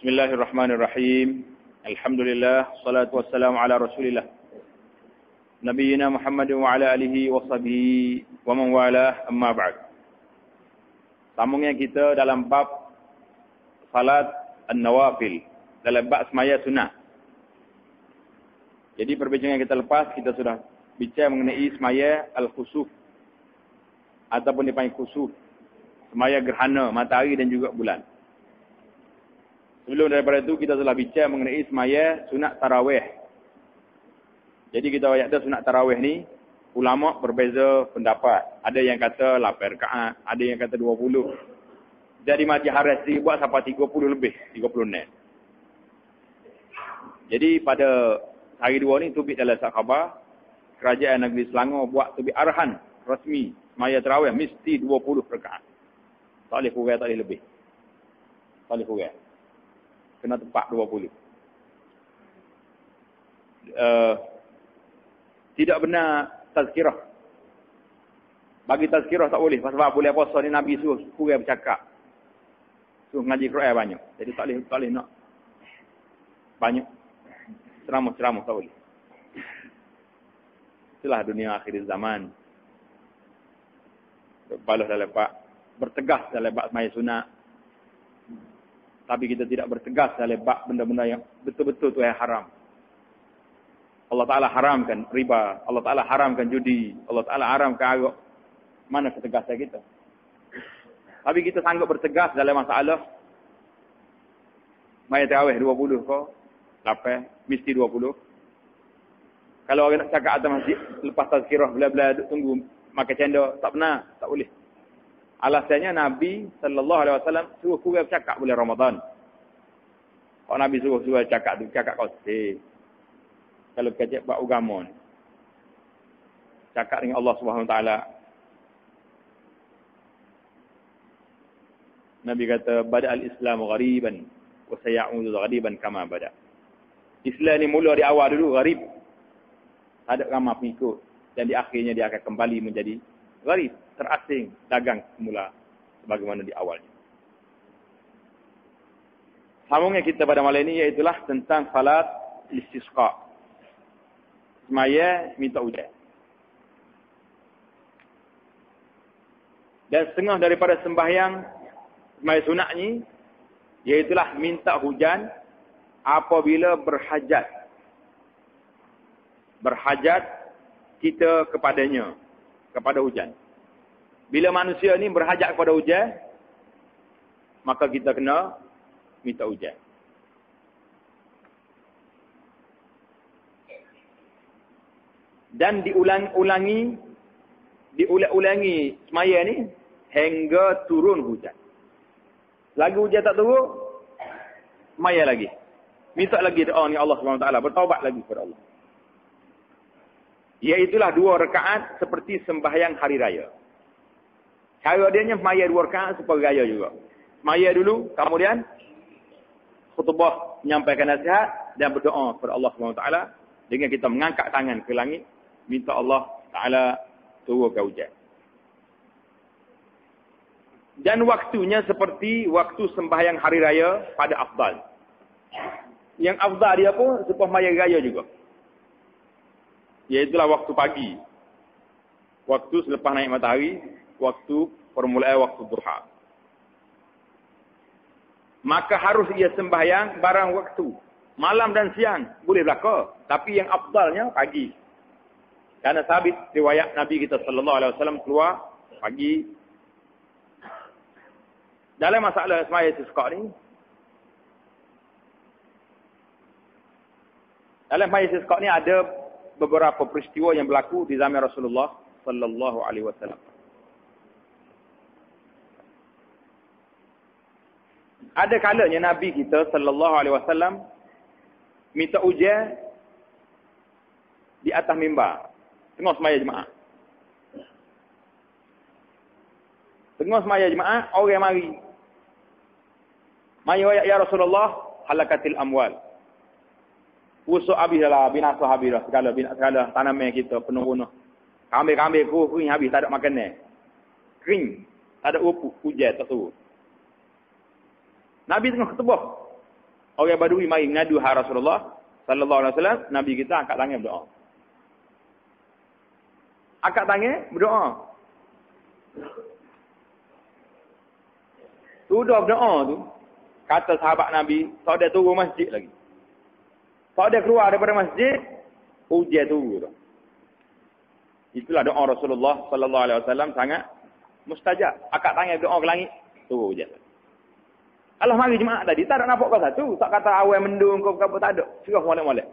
Bismillahirrahmanirrahim. Alhamdulillah, salatu wassalamu ala Rasulillah. Nabiyyina Muhammad wa ala alihi wa sahbihi wa man walah, amma ba'd. Sambungnya kita dalam bab salat an-nawafil, dalam bab semaya sunnah. Jadi perbincangan kita lepas, kita sudah bicara mengenai semaya al-khusuf ataupun dipanggil khusuf, semaya gerhana matahari dan juga bulan. Sebelum daripada itu, kita telah bicara mengenai semaya sunat tarawih. Jadi kita ayat sunat tarawih ni, ulama berbeza pendapat. Ada yang kata 8 rakaat, ada yang kata 20. Jadi Masjid Haram sendiri buat sampai 30 lebih, 36. Jadi pada hari 2 ni, tubik dalam khabar, kerajaan negeri Selangor buat tubik arahan rasmi, semaya tarawih mesti 20 rakaat. Tak boleh kurang, tak boleh lebih. Tak boleh kurang. Kena tepat 20. Tidak benar tazkirah. Bagi tazkirah tak boleh. Sebab boleh puasa ni Nabi suruh kurang bercakap. Suruh ngaji Quran banyak. Jadi tak boleh nak banyak ceramah-ceramah, tak boleh. Itulah dunia akhir zaman. Balas dalam lepak. Bertegas dalam lepak semaya sunat. Tapi kita tidak bertegas dalam bab benda-benda yang betul-betul tu yang haram. Allah Ta'ala haramkan riba. Allah Ta'ala haramkan judi. Allah Ta'ala haramkan arak. Mana ketegasan kita? Tapi kita sanggup bertegas dalam masalah semaya tarawih 20 ke 8, mesti 20. Kalau orang nak cakap atas masjid, lepas tazkirah, bila-bila tunggu makan cendol, tak benar, tak boleh. Alasannya Nabi SAW suruh kurang bercakap bulan Ramadan. Kalau Nabi suruh cakap tu, cakap kosir. Kalau kecek buat agama ni, cakap dengan Allah SWT. Nabi kata, Bada al-Islam ghariban, wa saya'udu ghariban kama bada. Islam ni mula di awal dulu, gharib. Ada ramai pengikut. Dan di akhirnya dia akan kembali menjadi gharib, terasing, dagang semula sebagaimana di awalnya. Sambungnya kita pada malam ini iaitulah tentang salat istisqa. Semaya minta hujan. Dan setengah daripada sembahyang semaya sunat ni iaitulah minta hujan apabila berhajat. Berhajat kita kepadanya, kepada hujan. Bila manusia ni berhajat kepada hujan, maka kita kena minta hujan. Dan diulang-ulangi semaya ni hingga turun hujan. Lagi hujan tak turun, semaya lagi. Minta lagi doa ni Allah SWT, bertaubat lagi kepada Allah. Iaitulah 2 rakaat seperti sembahyang hari raya. Cara dia semaya 2 rakaat seperti raya juga. Semaya dulu, kemudian khutbah menyampaikan nasihat dan berdoa kepada Allah SWT dengan kita mengangkat tangan ke langit, minta Allah Ta'ala turunkan hujan. Dan waktunya seperti waktu sembahyang hari raya pada afdal. Yang afdal dia pun sembahyang raya juga. Iaitulah waktu pagi. Waktu selepas naik matahari, waktu permulaan waktu duha. Maka harus ia sembahyang barang waktu. Malam dan siang boleh belaka, tapi yang afdalnya pagi. Karena sabit riwayat Nabi kita sallallahu alaihi wasallam keluar pagi. Dalam masalah semaya istisqa ni, dalam semaya istisqa ni ada beberapa peristiwa yang berlaku di zaman Rasulullah sallallahu alaihi wasallam. Ada kalanya Nabi kita sallallahu alaihi wasallam minta ujian di atas mimbar tengah semaya jemaah. Tengah semaya jemaah orang mari. Mari ya Rasulullah, halakatil amwal. Usuk habis dah, binasa habis dah. Segala tanaman kita penuh bunuh. Kambing-kambing kering habis, tak ada makanan. Kering, tak ada upuk, hujan tak turun. Nabi tengah khutbah. Orang Badui mari ngadu ha Rasulullah sallallahu alaihi wasallam, Nabi kita angkat tangan berdoa. Angkat tangan berdoa. Sudah berdoa tu, kata sahabat Nabi, tak ada turun masjid lagi. Tak ada keluar daripada masjid, hujan turun tu. Itulah doa Rasulullah sallallahu alaihi wasallam sangat mustajab. Angkat tangan berdoa ke langit, turun hujan. Allah mari jemaah tadi, tak ada nampak kau satu. Tak kata awal mendung kau apa tak ada. Serah molek-molek.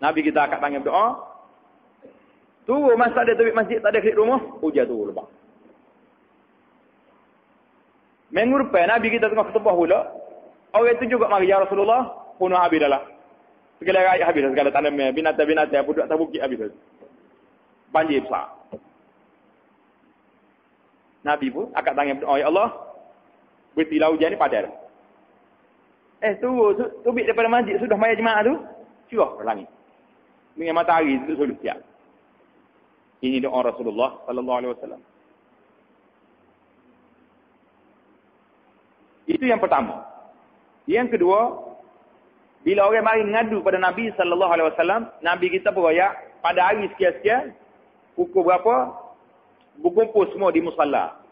Nabi kita angkat tangan berdoa. Turun masa ada tebik masjid, tak ada klik rumah, hujan turun lepas. Minggu depan Nabi kita tengah ketubah pula. Orang itu juga mari, ya Rasulullah, punuh habis dah lah. Segala rakyat habis dah, segala tanam binatang-binatang, budak tak bukit habis dah. Banjir besar. Nabi pun angkat tangan berdoa, ya Allah, berhentilah hujan ni padar. Tubik daripada masjid, sudah maya jemaah tu, curah ke langit. Dengan matahari itu sudah siap. Ini doa Rasulullah sallallahu alaihi wasallam. Itu yang pertama. Yang kedua, bila orang mari ngadu pada Nabi sallallahu alaihi wasallam, Nabi kita beroyak pada hari sekian-sekian, pukul berapa, berkumpul semua di musalla.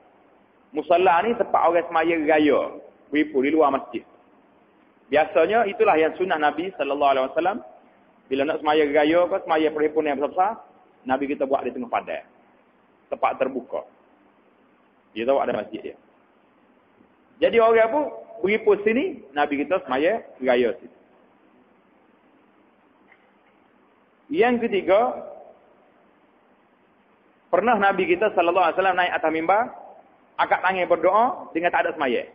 Musalla ni tempat orang semaya raya, berhimpun di luar masjid. Biasanya itulah yang sunnah Nabi sallallahu alaihi wasallam. Bila nak semaya raya ke semaya perhimpunan yang besar-besar, Nabi kita buat di tengah padang. Tempat terbuka. Dia tahu ada masjid dia. Jadi orang pun berhimpun sini, Nabi kita semaya raya sini. Yang ketiga, pernah Nabi kita sallallahu alaihi wasallam naik atas mimbar, angkat tangan berdoa dengan tak ada semaya.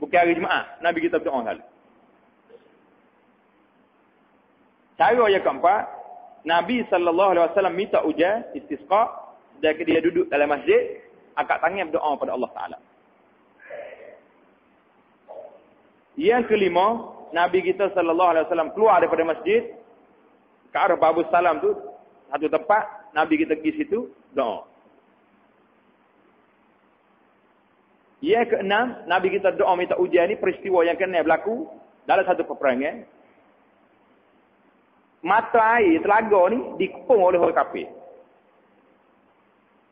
Bukan hari Jumaat, Nabi kita berdoa sekali. Cara yang keempat, Nabi sallallahu alaihi wasallam minta hujan istisqa dan dia duduk dalam masjid, angkat tangan berdoa pada Allah Taala. Yang kelima, Nabi kita sallallahu alaihi wasallam keluar daripada masjid ke arah Babus Salam tu, satu tempat, Nabi kita pergi situ doa. Yang keenam, Nabi kita doa minta hujan ni peristiwa yang kena berlaku dalam satu peperangan. Mata air telaga ni dikepung oleh orang kafir.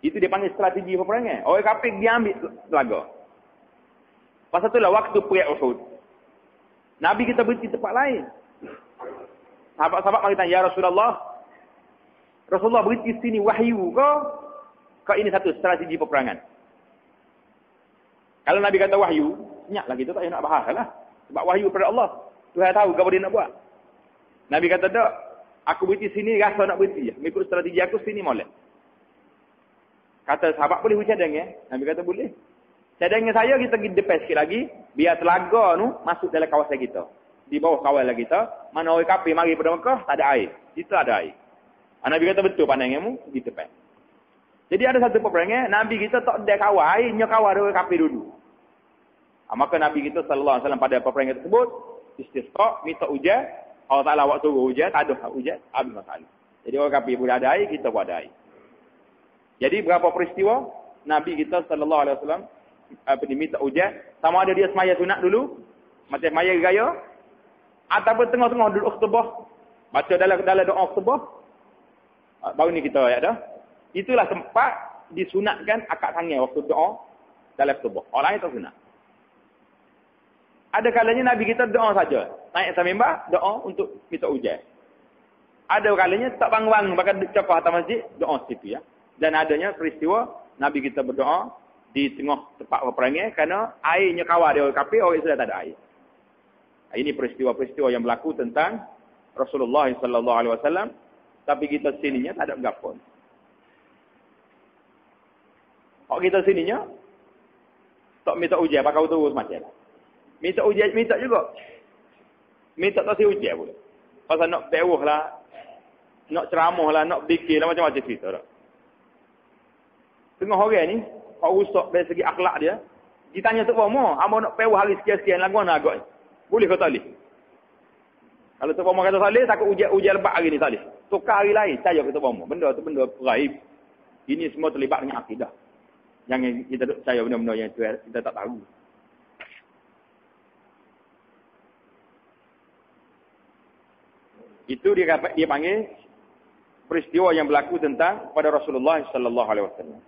Itu dia panggil strategi peperangan. Orang kafir dia ambil telaga. Pasal itulah waktu perang Uhud, Nabi kita berhenti tempat lain. Sahabat-sahabat mari tanya, ya Rasulullah, Rasulullah berhenti sini wahyu ke? Kau ini satu strategi peperangan. Kalau Nabi kata wahyu, senyaplah kita tak payah nak bahas lah. Sebab wahyu pada Allah. Tuhan tahu apa dia nak buat. Nabi kata tak, aku berhenti sini rasa nak berhenti. Mengikut strategi aku sini molek. Kata sahabat, boleh bercadang ya? Nabi kata boleh. Cadangnya saya kita pergi depan sikit lagi, biar telaga tu masuk dalam kawasan kita. Di bawah kawasan kita, mana orang kafir mari pada Mekah, tak ada air. Kita ada air. Nabi kata betul pandanganmu, di depan. Jadi ada satu peperangan, Nabi kita tak ada kawal air, nya kawal orang kafir dulu. Maka Nabi kita sallallahu alaihi wasallam pada peperangan tersebut, istisqa, minta hujan. Allah Ta'ala waktu hujan, tak ada hujan, habis masalah. Jadi orang kafir boleh ada air, kita pun ada air. Jadi berapa peristiwa, Nabi kita sallallahu alaihi wasallam minta hujan, sama ada dia semaya sunat dulu, macam semaya gaya, ataupun tengah-tengah duduk khutbah, baca dalam doa khutbah, baru ni kita ayat dah. Itulah tempat disunatkan akad tangan waktu doa dalam khutbah. Orang lain tak sunat. Ada kalanya Nabi kita doa saja. Naik atas mimbar, doa untuk minta hujan. Ada kalanya tak bangun-bangun, bahkan cakap atas masjid, doa situ ya. Dan adanya peristiwa, Nabi kita berdoa di tengah tempat peperangan, kerana airnya kawal dia orang kafir, orang Islam tak ada air. Ini peristiwa-peristiwa yang berlaku tentang Rasulullah sallallahu alaihi wasallam, tapi kita sininya tak ada berapa. Kalau kita sininya, tak minta ujian, pakai terus macam. Minta ujian, minta juga. Minta tak si ujian pula. Pasal nak pewuh lah, nak ceramah lah, nak fikir lah, macam-macam cerita tak. Tengah orang ni, kalau rusak dari segi akhlak dia, ditanya tu apa, hamba nak pewuh hari sekian-sekian, lagu mana agak ni? Boleh ke tak boleh? Kalau tu apa kata tak boleh, takut ujian lebat hari ni tak boleh. Tukar hari lain, saya kata apa, benda tu benda gaib. Ini semua terlibat dengan akidah. Jangan kita percaya benda-benda yang kita tak tahu. Itu dia panggil peristiwa yang berlaku tentang pada Rasulullah sallallahu alaihi wasallam.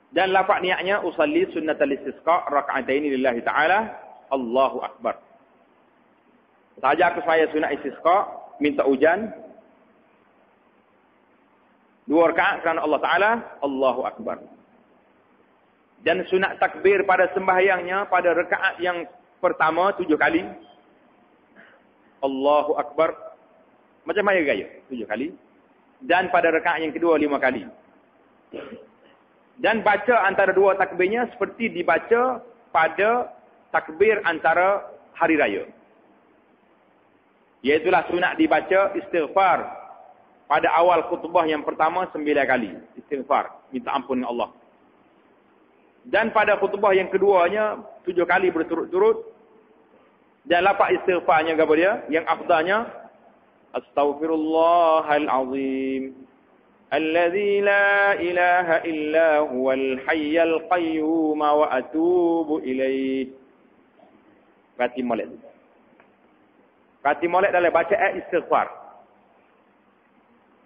Dan lafaz niatnya usalli sunnatal istisqa raka'ataini lillahi ta'ala Allahu akbar. Saja aku saya sunat istisqa minta hujan 2 rakaat kerana Allah Taala Allahu akbar. Dan sunat takbir pada sembahyangnya pada rakaat yang pertama 7 kali. Allahu akbar. Macam mana gaya? 7 kali. Dan pada rakaat yang kedua 5 kali. Dan baca antara 2 takbirnya seperti dibaca pada takbir antara hari raya. Iaitulah sunat dibaca istighfar pada awal khutbah yang pertama 9 kali. Istighfar, minta ampun dengan Allah. Dan pada khutbah yang keduanya 7 kali berturut-turut. Dan lafaz istighfarnya apa dia? Yang afdalnya Astaghfirullahal azim alladzi la ilaha illa huwal hayyul qayyum wa atubu ilaih. Berarti molek. Berarti molek dalam bacaan istighfar.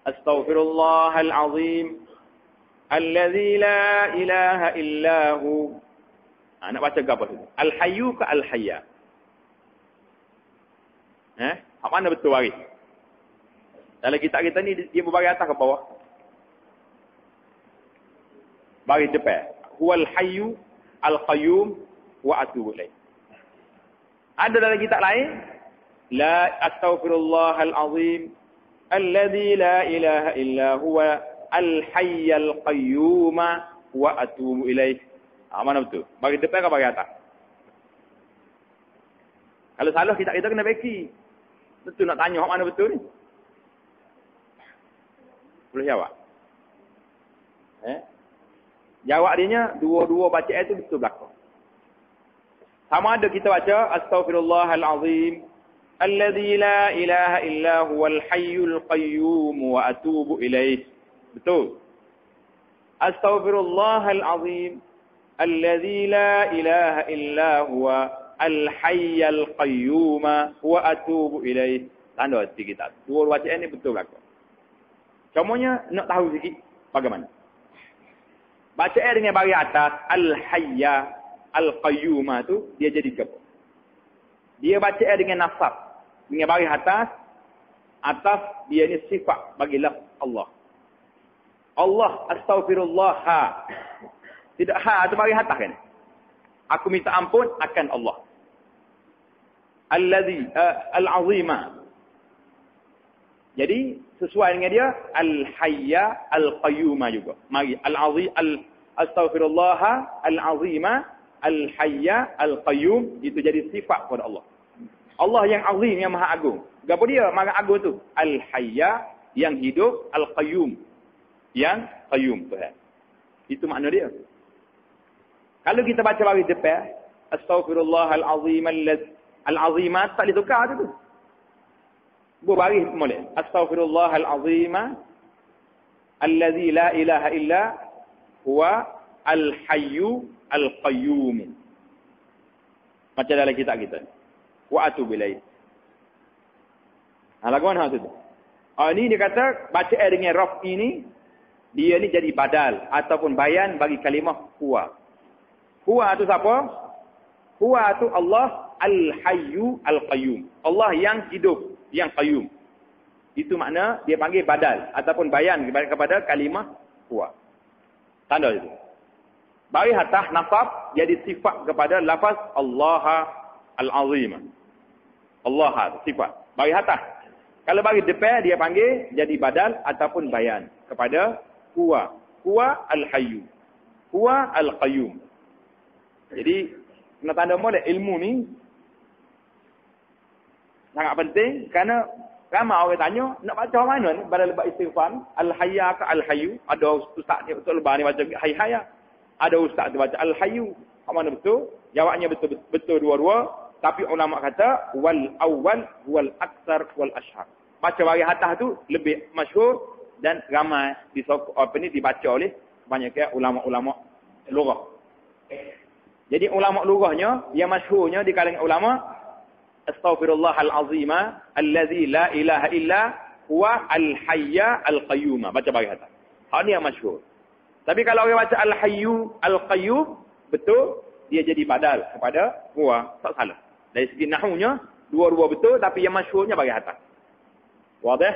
Astaghfirullahal azim alladzi la ilaha illa hu. Nak baca apa tu? Al hayyu ka al hayya. Apa mana betul waris? Dalam kitab kita ni dia berbaris atas ke bawah? Baris depan. Huwal hayyu al qayyum wa atubu ilaih. Ada dalam kitab lain la astaghfirullahal azim alladzi la ilaha illa huwa al hayyul qayyum wa atubu ilaih. Mana betul? Baris depan ke baris atas? Kalau salah kita kena beki. Betul nak tanya mana betul ni? Boleh jawab? Jawab dia dua-dua bacaan itu betul belakang. Sama ada kita baca astaghfirullahal azim alladzi la ilaha illa huwal hayyul qayyum wa atubu ilaih. Betul. Astaghfirullahal azim alladzi la ilaha illa huwa al hayyul qayyum wa atubu ilaih. Tanda hati kita. Dua bacaan ini betul belakang. Cumanya nak tahu sikit bagaimana. Bacaan dengan baris atas al-hayya al-qayyumah tu dia jadi apa? Dia baca dengan nasab. Dengan baris atas dia ni sifat bagi lafaz Allah. Allah astaghfirullah ha. Tidak ha tu baris atas kan? Aku minta ampun akan Allah. Allazi al-azima. Jadi sesuai dengan dia al-hayya al-qayyumah juga. Mari al-azim astaghfirullah al-azima al-hayya al-qayyum itu jadi sifat kepada Allah. Allah yang azim, yang maha agung. Gapo dia maha agung tu? Al-hayya yang hidup, al-qayyum yang qayyum Tuhan. Itu makna dia. Kalau kita baca baris depan astaghfirullah al-azim al-azimat tak ditukar tu. Baris molek. Astaghfirullahal azim alladzi la ilaha illa huwa al hayyu al qayyum. Macam dalam kitab kita. Wa atubu ilaih. Laguan hal tu. Ini dia kata baca dengan raf ini dia ni jadi badal ataupun bayan bagi kalimah huwa. Huwa tu siapa? Huwa tu Allah al hayyu al qayyum. Allah yang hidup, yang qayyum. Itu makna dia panggil badal ataupun bayan kepada kalimah huwa. Tanda itu. Baris atas nasab jadi sifat kepada lafaz Allah al-azim. Allah sifat. Baris atas. Kalau baris depan dia panggil jadi badal ataupun bayan kepada huwa. Huwa al-hayyu. Huwa al-qayyum. Jadi kena tanda molek ilmu ni sangat penting kerana ramai orang tanya nak baca mana ni pada lebat istighfar al-hayya ke al-hayyu. Ada ustaz ni betul lebat ni baca hayya. Ada ustaz tu baca al-hayyu. Mana betul? Jawabnya betul dua-dua, tapi ulama kata wal awwal wal aktsar wal ashhar. Baca baris atas tu lebih masyhur dan ramai dibaca oleh banyak ulama-ulama lughah. Jadi ulama lughahnya yang masyhurnya di kalangan ulama Astaghfirullahal azima allazi la ilaha illa huwa al-hayya al-qayyum. Baca bagi atas. Hal ni yang masyhur. Tapi kalau orang baca al-hayyu al-qayyum, betul dia jadi badal kepada huwa, tak salah. Dari segi nahwunya dua-dua betul, tapi yang masyhurnya bagi atas. Wadah?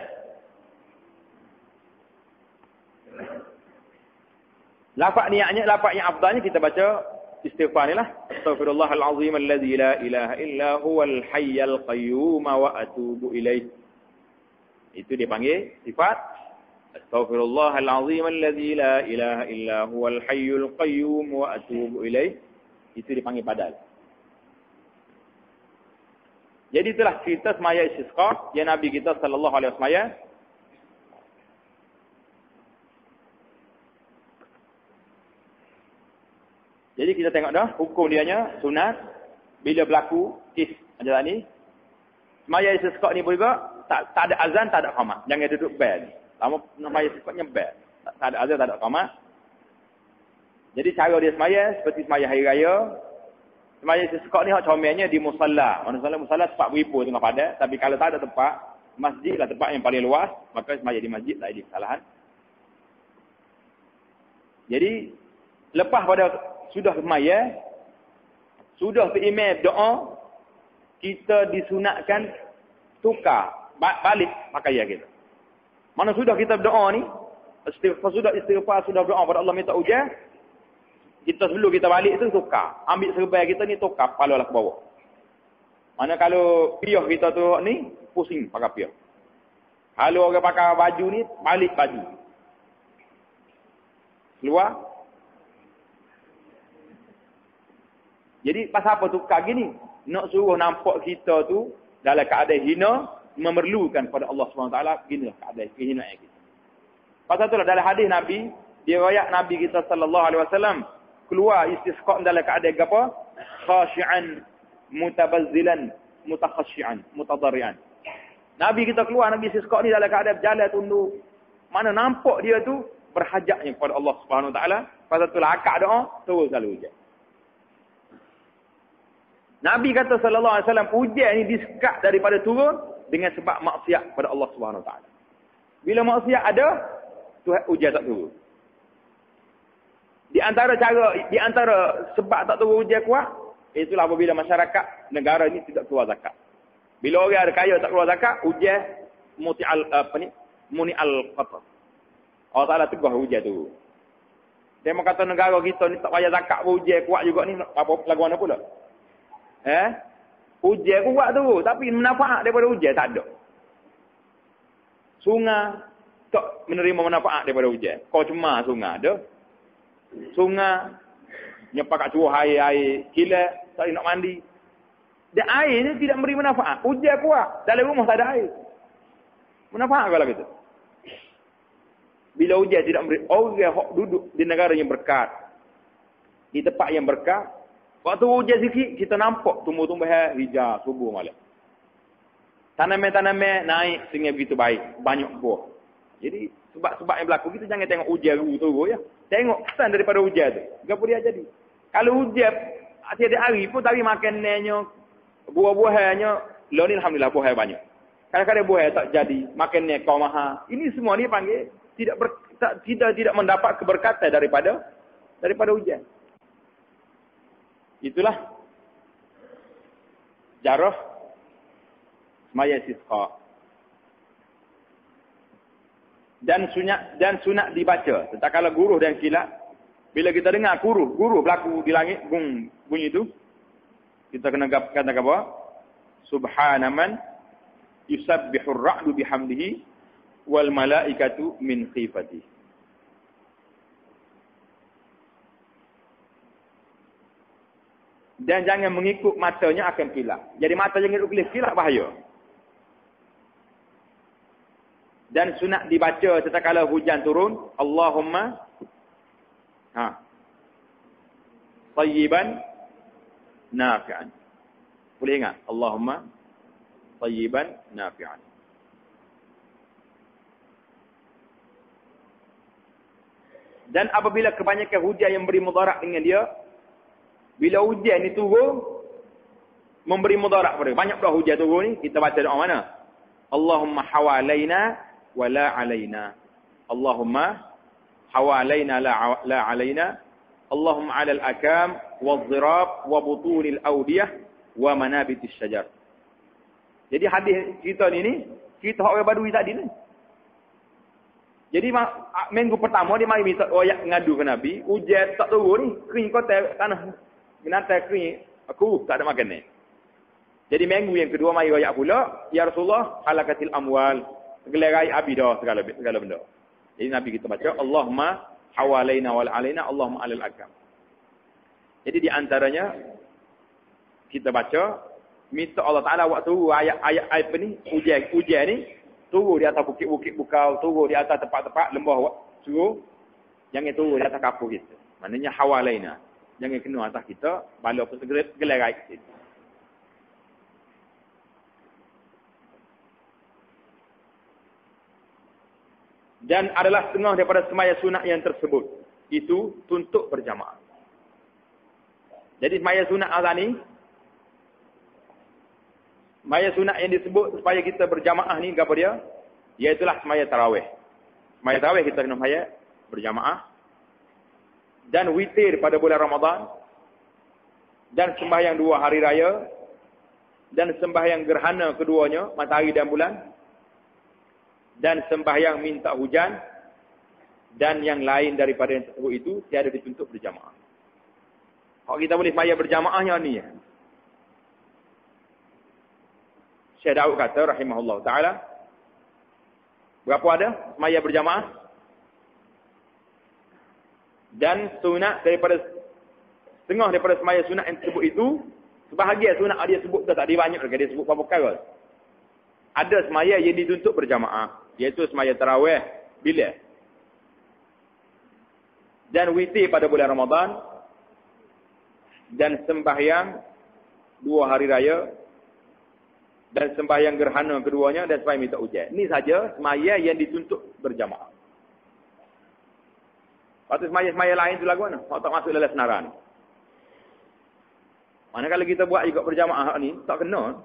Lafaz niatnya, lafaz yang afdalnya kita baca istighfar ni lah. Astaghfirullahal azim allazi la ilaha illa huwal hayyal qayyum wa atubu ilaih. Itu dia panggil sifat. Astaghfirullahal azim allazi la ilaha illa huwal hayyul qayyum wa atubu ilaih. Itu dipanggil badal. Jadi itulah cerita semaya istisqa yang Nabi kita sallallahu alaihi wasallam. Jadi kita tengok dah hukum dianya sunat bila berlaku is macam ni. Semaya istisqa ni juga tak ada azan, tak ada qamat. Jangan duduk bel. Lama semaya istisqa bel. Tak ada azan, tak ada qamat. Jadi cara dia semaya seperti semaya hari raya. Semaya istisqa ni hak comelnya di musalla. Musalla tempat beripu tengah padat, tapi kalau tak ada tempat, masjid lah tempat yang paling luas, maka semaya di masjid tak ada kesalahan. Jadi lepas pada sudah semaya, sudah seimam doa, kita disunatkan tukar balik pakaian kita. Mana sudah kita berdoa ni, istighfar, sudah berdoa pada Allah minta hujan, kita sebelum kita balik tu tukar. Ambil serban kita ni tukar kepala lah ke bawah. Mana kalau piyah kita tu ni, pusing pakai piyah. Kalau orang pakai baju ni, balik baju. Keluar. Jadi pasal apa tukar gini? Nak suruh nampak kita tu dalam keadaan hina, memerlukan pada Allah SWT, beginilah keadaan kehinaan kita. Pasal itulah dalam hadis Nabi, dia riwayat Nabi kita sallallahu alaihi wasallam keluar istisqa dalam keadaan apa? Khashi'an, mutabazzilan, mutakhashi'an, mutadarrian. Nabi kita keluar, Nabi istisqa ni dalam keadaan berjalan tunduk. Mana nampak dia tu berhajatnya kepada Allah Subhanahu Wa Taala. Pasal itulah akad doa terus selalu hujan. Nabi kata sallallahu alaihi wasallam, hujan ni disekat daripada turun dengan sebab maksiat pada Allah Subhanahu Wa Taala. Bila maksiat ada, Tuhan hujan tak turun. Di antara sebab tak turun hujan kuat, itulah apabila masyarakat negara ini tidak keluar zakat. Bila orang ada kaya tak keluar zakat, hujan muni'al qatar. Allah Taala tegur hujan tu. Dia mau kata negara kita ni tak payah zakat pun hujan kuat juga ni, apa lagu mana pula? Hujan kuat tu, tapi manfaat daripada hujan tak ada. Sungai tak menerima manfaat daripada hujan. Kau cemar sungai ada. Sungai nyepak kat curah air kilat, tak nak mandi. Dan air ni tidak memberi manfaat. Hujan kuat, dalam rumah tak ada air. Manfaat kalau gitu. Bila hujan tidak memberi, orang duduk di negara yang berkat, di tempat yang berkat, waktu hujan sikit, kita nampak tumbuh-tumbuhan hijau, subur malam. Tanaman-tanaman naik sehingga begitu baik, banyak buah. Jadi, sebab-sebab yang berlaku, kita jangan tengok hujan turun ya. Tengok kesan daripada hujan tu. Apa dia jadi? Kalau hujan, tiada hari pun tapi makanannya, buah-buahannya, lah ni alhamdulillah buah banyak. Kadang-kadang buah tak jadi, makannya kau mahal. Ini semua ni panggil tidak mendapat keberkatan daripada hujan. Itulah jarah semaya istisqa. Dan sunat dibaca. Tentang kalau guruh dan kilat, bila kita dengar guruh berlaku di langit, bunyi itu, kita kena kata apa? Subhanaman yusabbihur ra'du bihamdihi wal malaikatu min khifatihi. Dan jangan mengikut matanya akan kilat. Jadi mata jangan ikut kilat bahaya. Dan sunat dibaca setakala hujan turun, Allahumma tayyiban nafi'an. Boleh ingat? Allahumma tayyiban nafi'an. Dan apabila kebanyakan hujan yang beri mudarat dengan dia, bila hujan ni turun, memberi mudarat pada. Banyak dah hujan turun ni, kita baca doa mana? Allahumma hawalaina wa la alaina. Allahumma hawalaina la alaina. Allahumma 'alal akam wadh-dhirab wa butunil awdiyah wa manabitis syajar. Jadi hadis cerita ni cerita orang Badui tadi ni. Jadi minggu pertama dia mari minta royak ngadu ke Nabi, hujan tak turun ni, kering kotak tanah. Binatang kering, aku tak ada makan ni. Jadi minggu yang kedua mari royak pula, ya Rasulullah, halakatil amwal, gelerai habis dah segala benda. Jadi Nabi kita baca Allahumma hawalaina wal alaina, Allahumma 'alal akam. Jadi di antaranya kita baca minta Allah Taala waktu ayat apa ni, ujian ni turun di atas bukit-bukit bukau, turun di atas tempat-tempat lembah, suruh jangan turun di atas kapur kita. Maknanya hawalaina, jangan kena atas kita, bala pun gelerai kita. Dan adalah setengah daripada semaya sunat yang tersebut. Itu tuntut berjamaah. Jadi semaya sunat azan ni, semaya sunat yang disebut supaya kita berjamaah ni, apa dia? Iaitulah semaya tarawih. Semaya tarawih kita kena semaya berjamaah. Dan witir pada bulan Ramadan. Dan sembahyang 2 hari raya. Dan sembahyang gerhana keduanya, matahari dan bulan. Dan sembahyang minta hujan, dan yang lain daripada yang tersebut itu tiada dituntut berjamaah. Kalau kita boleh sembahyang berjamaahnya ni. Syekh Daud kata rahimahullah taala, berapa ada sembahyang berjamaah? Dan sunat daripada setengah daripada sembahyang sunat yang tersebut itu, sebahagian sunat dia sebut tak ada banyak lagi, dia sebut berapa perkara. Ada sembahyang yang dituntut berjamaah, iaitu sembahyang tarawih bila? Dan witir pada bulan Ramadan, dan sembahyang 2 hari raya, dan sembahyang gerhana keduanya, dan sembahyang minta hujan. Ini saja sembahyang yang dituntut berjamaah. Lepas tu sembahyang lain tu lagu mana? Kalau tak masuk dalam senaran. Mana kalau kita buat juga berjamaah ni, tak kena.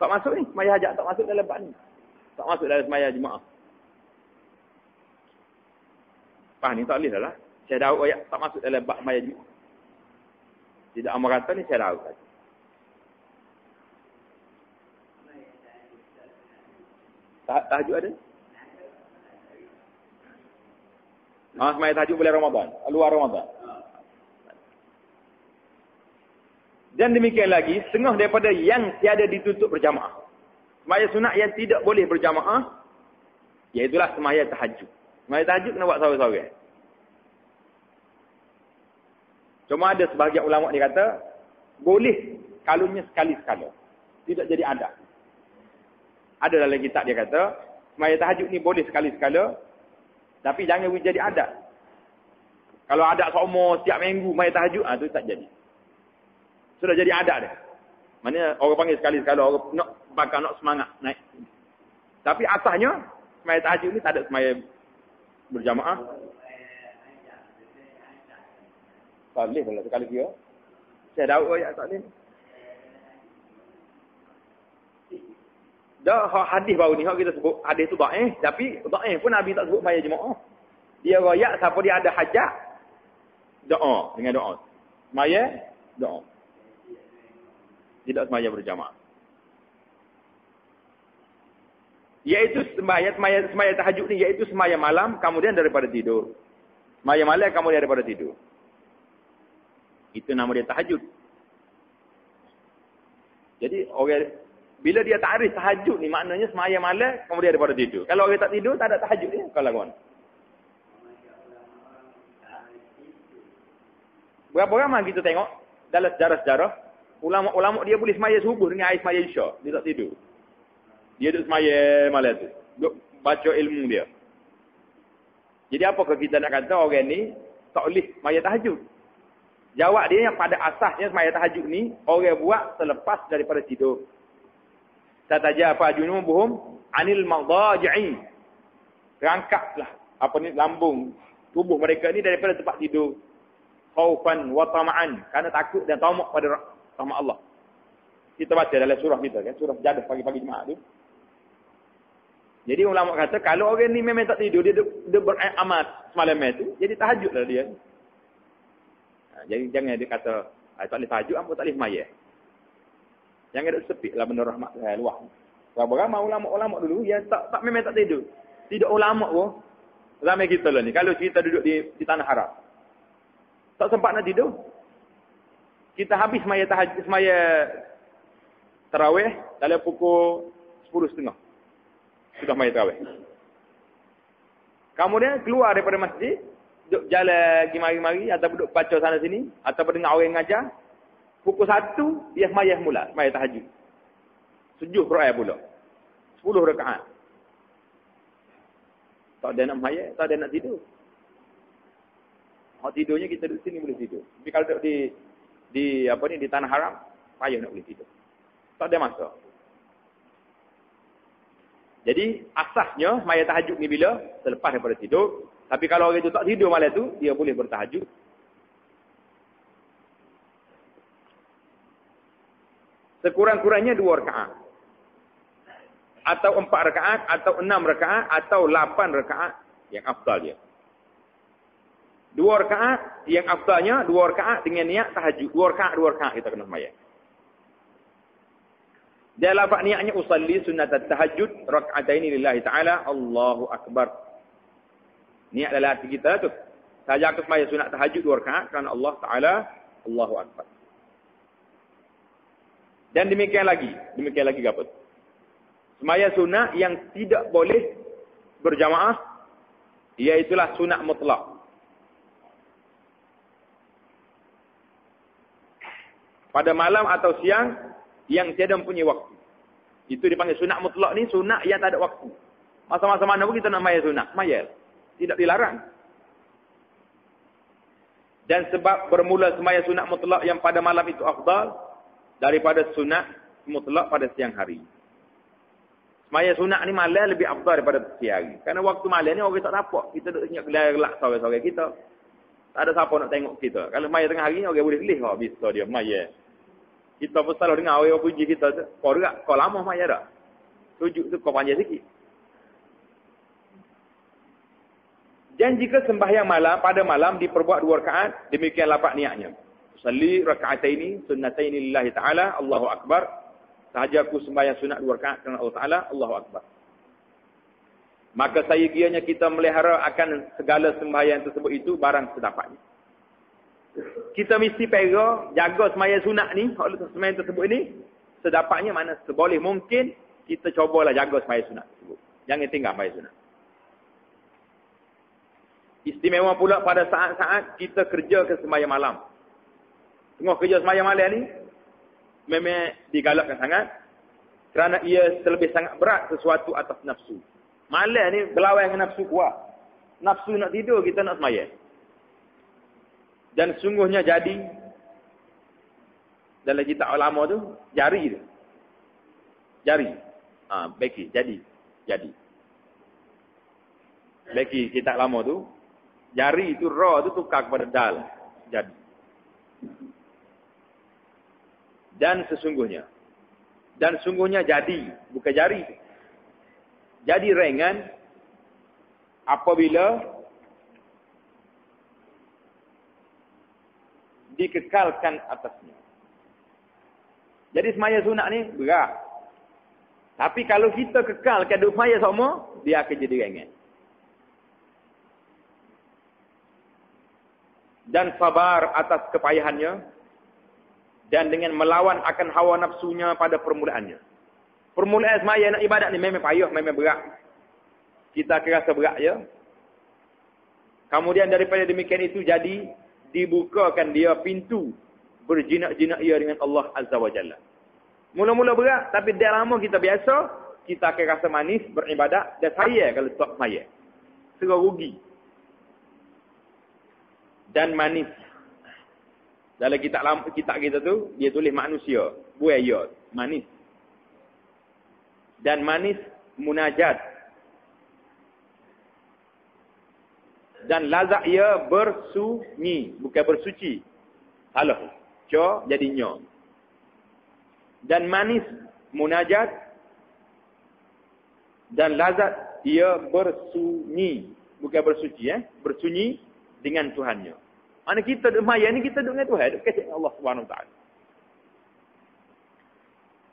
Tak masuk ni, semaya hajat tak masuk dalam bab ni. Tak masuk dalam semaya jemaah. Faham ni tak boleh dah lah. Saya Daud ayat tak masuk dalam bab semaya jemaah. Tidak amal kata ni saya Daud kata. Tahajud ada? Semaya tahajud bulan Ramadan, luar Ramadan. Dan demikian lagi, setengah daripada yang tiada dituntut berjamaah. Sembahyang sunat yang tidak boleh berjamaah, iaitulah sembahyang tahajud. Sembahyang tahajud kena buat seorang-seorang. Cuma ada sebahagian ulama dia kata, boleh kalunya sekali-sekala. Tidak jadi adat. Ada dalam kitab dia kata, sembahyang tahajud ni boleh sekali-sekala, tapi jangan jadi adat. Kalau adat seumur setiap minggu sembahyang tahajud, tu tak jadi. Sudah jadi adat dia. Maknanya orang panggil sekali-sekala, orang nak semangat naik. Tapi asasnya, sembahyang tahajud ni tak ada sembahyang berjamaah. Tak boleh kalau sekali kira. Saya tahu ayat tak boleh. Dah hadis baru ni, kita sebut hadis tu dhaif, tapi dhaif pun Nabi tak sebut sembahyang jemaah. Dia royak siapa dia ada hajat, doa dengan doa. Sembahyang doa. Tidak sembahyang berjamaah. Iaitu sembahyang tahajud ni, iaitu sembahyang malam kemudian daripada tidur. Sembahyang malam kemudian daripada tidur. Itu nama dia tahajud. Jadi orang bila dia takrif tahajud ni, maknanya sembahyang malam kemudian daripada tidur. Kalau orang tak tidur, tak ada tahajud dia. Kalau kawan. Berapa ramai kita tengok dalam sejarah-sejarah, ulama-ulama dia boleh semaya subuh dengan air semaya isyak. Dia tak tidur. Dia duduk semaya malam tu. Duduk baca ilmu dia. Jadi apakah kita nak kata orang ni tak boleh semaya tahajud? Jawab dia yang pada asasnya semaya tahajud ni, orang buat selepas daripada tidur. Tatajafa junubuhum anil madaji'i. Rangkaplah apa ni lambung tubuh mereka ni daripada tempat tidur. khaufan wa tama'an, kerana takut dan tamak pada rahmat Allah. Kita baca dalam surah kita kan, surah Jadah pagi-pagi Jumaat tu. Jadi ulama kata kalau orang ni memang tak tidur, dia beramal semalam tu, jadi tahajudlah dia. Jadi jangan dia kata tak boleh tahajud, apa tak boleh sembahyang. Jangan ada sepik lah benda rahmat Tuhan luah. Ramai ulama-ulama dulu yang tak memang tak tidur. Tidak ulama pun ramai kita lah ni. Kalau kita duduk di tanah haram, tak sempat nak tidur. Kita habis semaya tarawih dalam pukul 10.30. Sudah semaya tarawih. Kemudian keluar daripada masjid, duduk jalan pergi mari-mari, atau duduk baca sana sini, atau dengar orang ngajar. Pukul 1, dia semaya mula, semaya tahajud. 7 rakaat pula. 10 rakaat. Tak ada nak semaya, tak ada nak tidur. Hak tidurnya kita duduk sini boleh tidur. Tapi kalau duduk di tanah haram, payah nak boleh tidur. Tak ada masa. Jadi asasnya semaya tahajud ni bila? Selepas daripada tidur. Tapi kalau orang itu tak tidur malam tu, dia boleh bertahajud. Sekurang-kurangnya 2 rakaat. Atau 4 rakaat, atau 6 rakaat, atau 8 rakaat yang afdal dia. 2 rakaat yang afdalnya 2 rakaat dengan niat tahajud. 2 rakaat kita kena sembahyang. Dia lafaz niatnya usalli sunnat tahajud rak'ataini lillahi ta'ala Allahu akbar. Niat dalam hati kita tu. Saja aku sembahyang sunat tahajud 2 rakaat kerana Allah Ta'ala Allahu akbar. Dan demikian lagi apa? Sembahyang sunat yang tidak boleh berjamaah, iaitulah sunat mutlak. Pada malam atau siang yang tiada mempunyai waktu. Itu dipanggil sunat mutlak ni, sunat yang tak ada waktu. Masa-masa mana pun kita nak sembahyang sunat, sembahyang. Tidak dilarang. Dan sebab bermula sembahyang sunat mutlak yang pada malam itu afdal daripada sunat mutlak pada siang hari. Sembahyang sunat ni malam lebih afdal daripada siang hari. Kerana waktu malam ni orang tak dapat. Kita duduk ingat gelak sore-sore kita. Tak ada siapa nak tengok kita. Kalau sembahyang tengah hari ni orang boleh pilih. Bisa dia sembahyang. Kita pun selalu dengar orang puji kita tu. Kau lama sembahyang dah. Tujuk tu kau panjang sikit. Dan jika sembahyang malam, pada malam diperbuat 2 rakaat, demikian lapak niatnya. Salli raka'ataini sunnataini lillahi ta'ala Allahu akbar. Sahaja aku sembahyang sunat 2 rakaat kerana Allah Ta'ala Allahu akbar. Maka seyogianya kita melihara akan segala sembahyang tersebut itu barang sedapatnya. Kita mesti jaga sembahyang sunat ni, sembahyang tersebut ini sedapatnya, mana seboleh mungkin kita cubalah jaga sembahyang sunat tersebut. Jangan tinggal sembahyang sunat. Istimewa pula pada saat-saat kita kerja ke sembahyang malam. Tengah kerja sembahyang malam ni memang digalakkan sangat kerana ia terlebih sangat berat sesuatu atas nafsu. Malam ni berlawan dengan nafsu kuat. Nafsu nak tidur, kita nak sembahyang. Dan sungguhnya jadi dalam kitab ulama tu jari tu. Jari. Beki jadi. Beki kitab lama tu jari itu ra tu tukar kepada dal. Jadi. Dan sungguhnya jadi, bukan jari. Jadi ringan apabila dikekalkan atasnya. Jadi sembahyang sunat ni berat. Tapi kalau kita kekalkan duk sembahyang sama, dia akan jadi ringan. Dan sabar atas kepayahannya, dan dengan melawan akan hawa nafsunya pada permulaannya. Permulaan sembahyang nak ibadat ni memang payah, memang berat. Kita akan rasa berat ya. Kemudian daripada demikian itu jadi dibukakan dia pintu berjinak-jinak ia dengan Allah Azza wa Jalla. Mula-mula berat, tapi dah lama kita biasa, kita akan rasa manis beribadat dan sayang kalau tak sembahyang. Serah rugi. Dan manis. Dalam kitab kita tu, dia tulis manusia. Buaya. Manis. Dan manis munajat. Dan lazat ia bersunyi, bukan bersuci. Salah. Ca jadi nya. Dan manis munajat. Dan lazat ia bersunyi, bukan bersuci, bersunyi dengan Tuhannya. Mana kita duduk maya ni, kita duduk dengan Tuhan, duduk kecil Allah Subhanahu Wa Taala.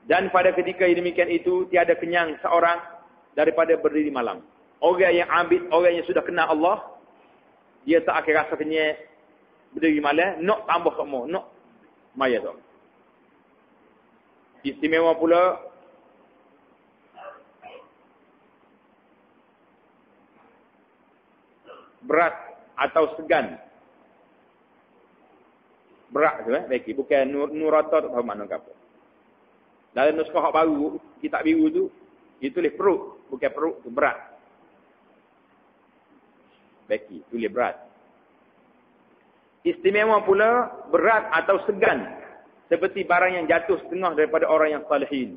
Dan pada ketika demikian itu, tiada kenyang seorang daripada berdiri malam. Orang yang abid, orang yang sudah kenal Allah, dia tak akan rasa kenyang berdiri malam, nak tambah semua, nak maya tu. Istimewa pula berat atau segan. Berat tu baik, bukan nurata tak tahu makna apa. Dalam nuskah baru, kitab biru tu, dia tulis perut, bukan perut tu berat. Baik, tulis berat. Istimewa pula berat atau segan, seperti barang yang jatuh setengah daripada orang yang salihin.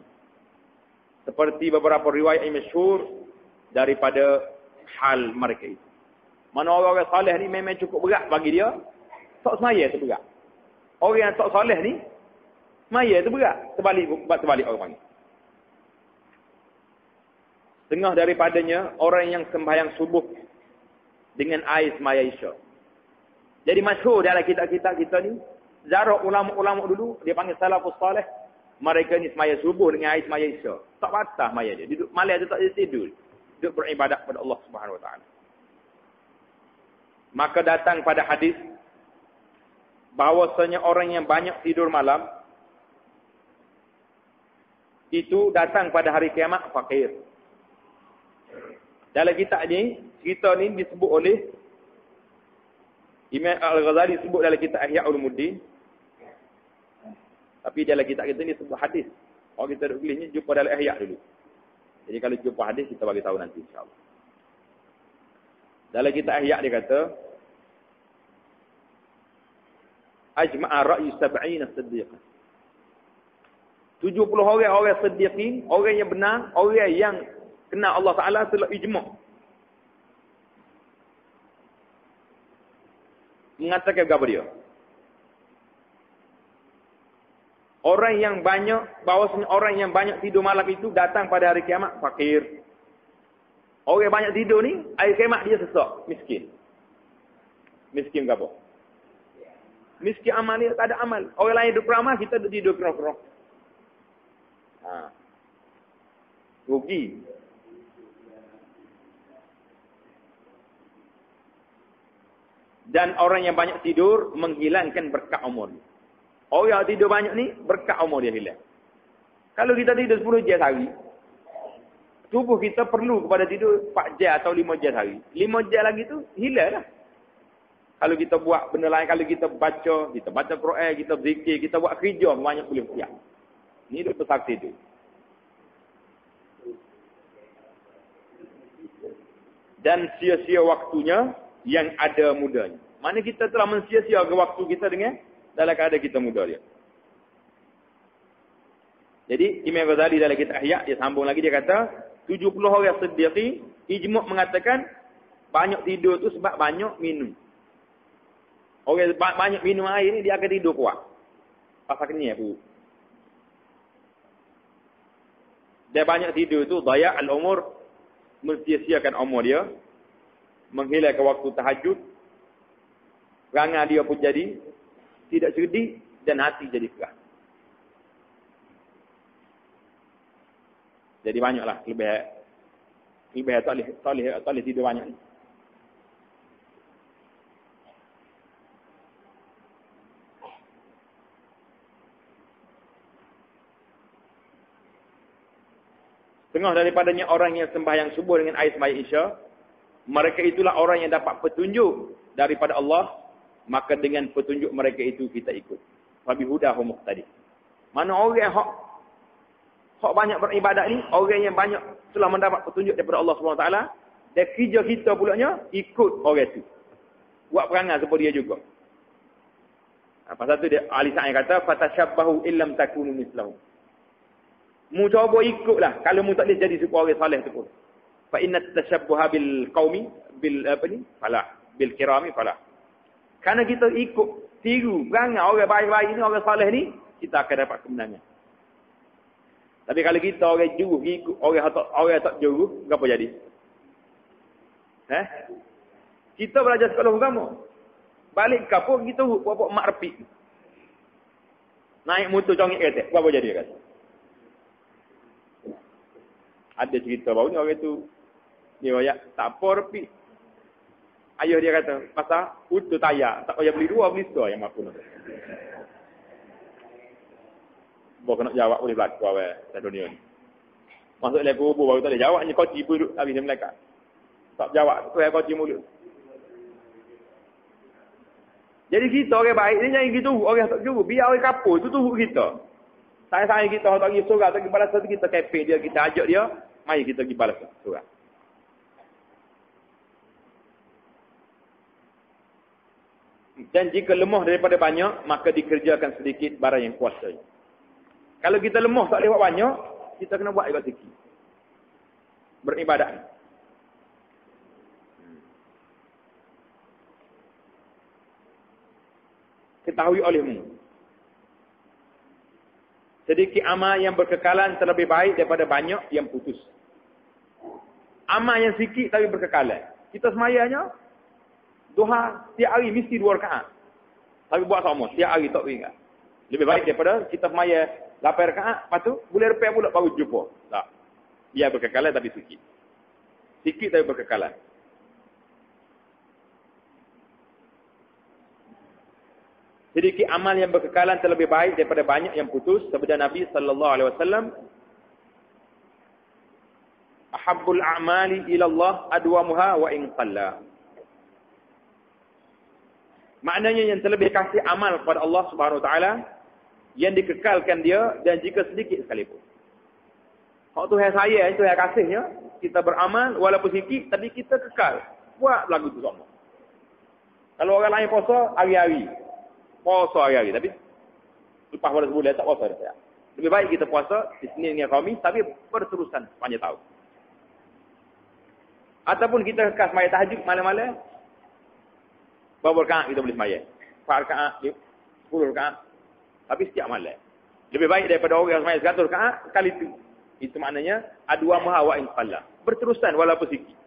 Seperti beberapa riwayat yang masyhur daripada hal mereka itu. Mana orang-orang salih ni memang cukup berat bagi dia, tak semaya tu berat. Orang yang tak salih ni, semaya tu berat. Terbalik orang panggil. Setengah daripadanya, orang yang sembahyang subuh dengan air semaya isya. Jadi masyhur dalam kitab-kitab kita ni, zarah ulama-ulama dulu, dia panggil salafus salih, mereka ni semaya subuh dengan air semaya isya. Tak patah maya dia. Duduk malam tu tak tidur. Duduk beribadat kepada Allah Subhanahu Wa Taala. Maka datang pada hadis bahawasanya orang yang banyak tidur malam itu datang pada hari kiamat fakir. Dalam kitab ni, cerita ni disebut oleh Imam Al-Ghazali, disebut dalam kitab Ihya Ulumuddin. Tapi dalam kitab kita ni sebut hadis. Kalau kita duduk tulisnya, jumpa dalam Ihya dulu. Jadi kalau jumpa hadis, kita bagi tahu nanti insyaAllah. Dalam kitab Ihya dia kata, Ajma'a ra'yu sab'ina siddiqan. 70 orang siddiqin, orang yang benar, orang yang kenal Allah Ta'ala telah ijma'. Mengatakan kepada dia. Orang yang banyak, bahawasanya orang yang banyak tidur malam itu datang pada hari kiamat fakir. Orang yang banyak tidur ni, hari kiamat dia sesak, miskin. Miskin ke apa? Miskin amal dia tak ada amal. Orang lain duduk beramal, kita duduk tidur kerong-kerong. Rugi. Dan orang yang banyak tidur menghilangkan berkat umur. Orang yang tidur banyak ni, berkat umur dia hilang. Kalau kita tidur 10 jam sehari, tubuh kita perlu kepada tidur 4 jam atau 5 jam sehari. 5 jam lagi tu, hilang lah. Kalau kita buat benda lain, kalau kita baca Quran, kita berzikir, kita buat kerja, banyak boleh siap. Ini dia pesakti tu. Dan sia-sia waktunya yang ada mudanya. Mana kita telah mensia-siakan waktu kita dengan dalam keadaan kita muda dia. Jadi Imam Ghazali dalam kitab Ihya, dia sambung lagi, dia kata 70 orang siddiqi ijma' mengatakan banyak tidur tu sebab banyak minum. Orang banyak minum air ni dia akan tidur kuat. Pasal kenyang perut. Dia banyak tidur tu daya al-umur, mensia-siakan umur dia, menghilangkan waktu tahajud, rangan dia pun jadi tidak cerdik dan hati jadi keras. Jadi banyaklah lebih tak boleh tidur banyak ni. Setengah daripadanya orang yang sembahyang subuh dengan air sembahyang isya, mereka itulah orang yang dapat petunjuk daripada Allah, maka dengan petunjuk mereka itu kita ikut. Fabi hudahum muqtadi. Mana orang hak banyak beribadat ni, orang yang banyak telah mendapat petunjuk daripada Allah SWT, dan kerja kita pulanya ikut orang itu. Buat perangai seperti dia juga. Pasal tu dia ahli sains kata fatashabbahu illam takunu mislahu. Mu cuba ikutlah kalau mu tak boleh jadi seperti orang saleh tu pun. Fa inna tashabbuha bil qaumi bil falah. bil kirami falah. Karena kita ikut tiru perangai orang baik-baik ni, orang soleh ni, kita akan dapat kemenangan. Tapi kalau kita orang juru ikut orang tak juru, apa jadi? Kita belajar sekolah agama. Balik kapur kita buat mak repik. Naik motor congik kata, apa jadi kata? Ada cerita baru ni orang tu dia royak tak apa repik. Ayah dia kata, pasal utuh tayar, tak payah beli dua, beli setua yang mampu. Bawa nak jawab boleh berlaku awal dalam dunia ni. Masuk dalam kubur baru tak boleh jawab, hanya koci pun duduk habis dia melekat. Tak jawab, tu yang koci mulut. Jadi kita orang baik ni jangan gitu, orang tak juru. Biar orang kapur tu turut kita. Sayang-sayang kita, tak pergi surat, tak pergi balas satu, kita kepek dia, kita ajak dia, mari kita pergi balas surat. Dan jika lemah daripada banyak, maka dikerjakan sedikit barang yang kuasa. Kalau kita lemah tak boleh buat banyak, kita kena buat ibadat sikit. Beribadat. Ketahui olehmu, sedikit amal yang berkekalan terlebih baik daripada banyak yang putus. Amal yang sikit tapi berkekalan. Kita semayanya duha setiap hari mesti 2 rakaat. Tapi buat sama, setiap hari tak ingat. Lebih baik daripada kita semaya 8 rakaat, lepas tu boleh repair pula baru jumpa. Tak. Dia berkekalan tapi sikit. Sikit tapi berkekalan. Sedikit amal yang berkekalan terlebih baik daripada banyak yang putus. Sabda Nabi sallallahu alaihi wasallam, ahabbul a'mali ila Allah adwamuha wa in qalla. Maknanya yang terlebih kasih amal kepada Allah Subhanahu wa taala yang dikekalkan dia dan jika sedikit sekalipun. Hak Tuhan saya, Tuhan kasihnya, kita beramal walaupun sikit tapi kita kekal. Buat lagu tu sama. Kalau orang lain puasa hari-hari. Puasa hari-hari tapi lepas pada sebulan tak puasa dah. Lebih baik kita puasa di Senin dengan Khamis tapi berterusan sepanjang tahun. Ataupun kita kekal sembahyang tahajud malam-malam. Berapa rakaat kita boleh sembahyang? 4 rakaat, 10 rakaat. Tapi setiap malam. Lebih baik daripada orang yang sembahyang 100 rakaat sekali itu. Itu maknanya adwa maha wa in qalla. Berterusan walaupun sikit.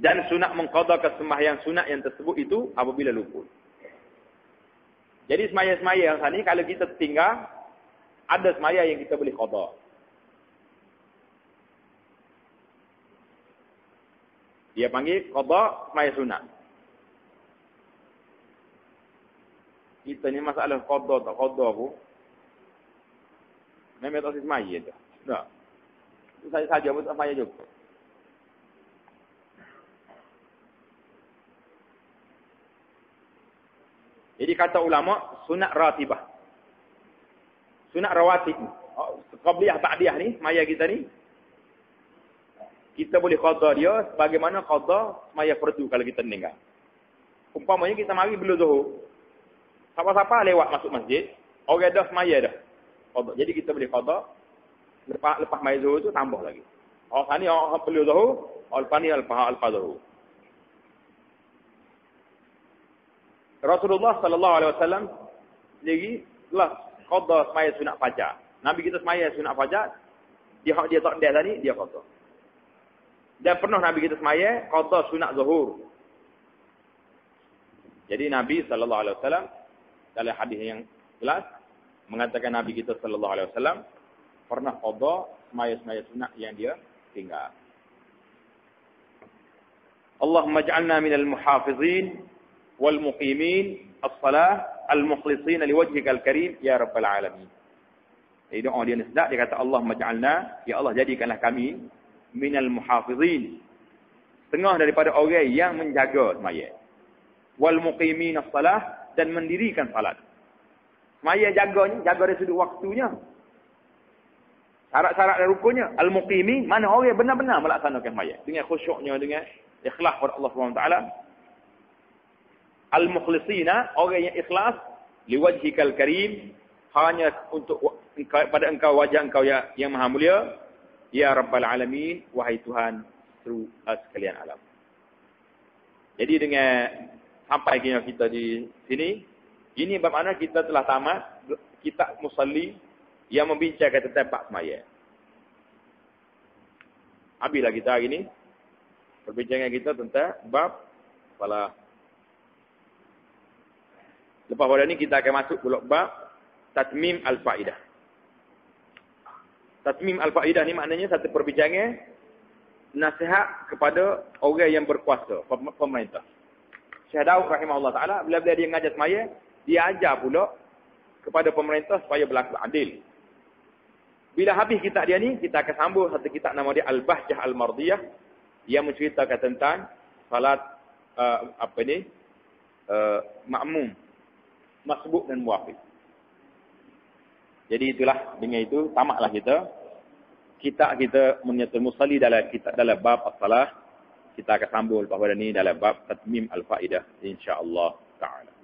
Dan sunat mengqadakan sembahyang sunat yang tersebut itu apabila luput. Jadi sembahyang-sembahyang ni kalau kita tinggal, ada sembahyang yang kita boleh qada. Dia panggil qada sembahyang sunat. Kita ni masalah qada tak qada pun. Memang tak sembahyang tu. Tak. Saya saja pun tak sembahyang juga. Jadi kata ulama, sunat ratibah. Sunat rawatib. Qabliyah ba'diyah ni, semaya kita ni. Kita boleh qada dia sebagaimana qada semaya fardu kalau kita meninggal. Umpamanya kita mari belum zuhur. Siapa-siapa lewat masuk masjid, orang dah semaya dah. Qada. Jadi kita boleh qada. Lepas maya zuhur tu tambah lagi. Orang ni orang belum zuhur, orang lepas ni lepas zuhur. Rasulullah sallallahu alaihi wasallam lagi telah qada semaya sunat fajar. Nabi kita semaya sunat fajar, dia tak ada tadi dia qada. Dan pernah Nabi kita semaya qada sunat zuhur. Jadi Nabi sallallahu alaihi wasallam dalam hadis yang jelas mengatakan Nabi kita sallallahu alaihi wasallam pernah qada semaya sunat yang dia tinggal. Allahumma ij'alna minal muhafizin والمقيمين الصلاة المخلصين لوجهك الكريم يا رب العالمين. Jadi doa dia sedap, dia kata Allah maj'alna, ya Allah jadikanlah kami minal muhafizin, setengah daripada orang yang menjaga semaya. Wal muqimin as-salah, dan mendirikan salat. Semaya jaganya, jaga dari sudut waktunya. Syarat-syarat dan rukunnya. Al-muqimin, mana orang yang benar-benar melaksanakan semaya dengan khusyuknya, dengan ikhlas kepada Allah SWT. Al-mukhlisina, orang yang ikhlas, liwajhikal karim, hanya untuk pada engkau, wajah engkau yang maha mulia, ya Rabbal Alamin, wahai Tuhan seluruh sekalian alam. Jadi dengan sampai kita di sini, ini bermakna kita telah tamat kitab Musalli yang membincangkan tentang bab semaya. Habislah kita hari ini perbincangan kita tentang bab salat. Lepas pada ni kita akan masuk pula bab tatmim al-faidah. Tatmim al-faidah ni maknanya satu perbincangan nasihat kepada orang yang berkuasa, pemerintah. Syekh Daud rahimahullah taala bila dia mengajar semaya, dia ajar pula kepada pemerintah supaya berlaku adil. Bila habis kitab dia ni, kita akan sambung satu kitab nama dia Al-Bahjah Al-Mardiyah yang menceritakan tentang salat makmum, masbuk dan muwafiq. Jadi itulah, dengan itu tamatlah kita menyetul musalli dalam bab as-salah. Kita akan sambung pada ni dalam bab tatmim al-faidah insya-Allah taala.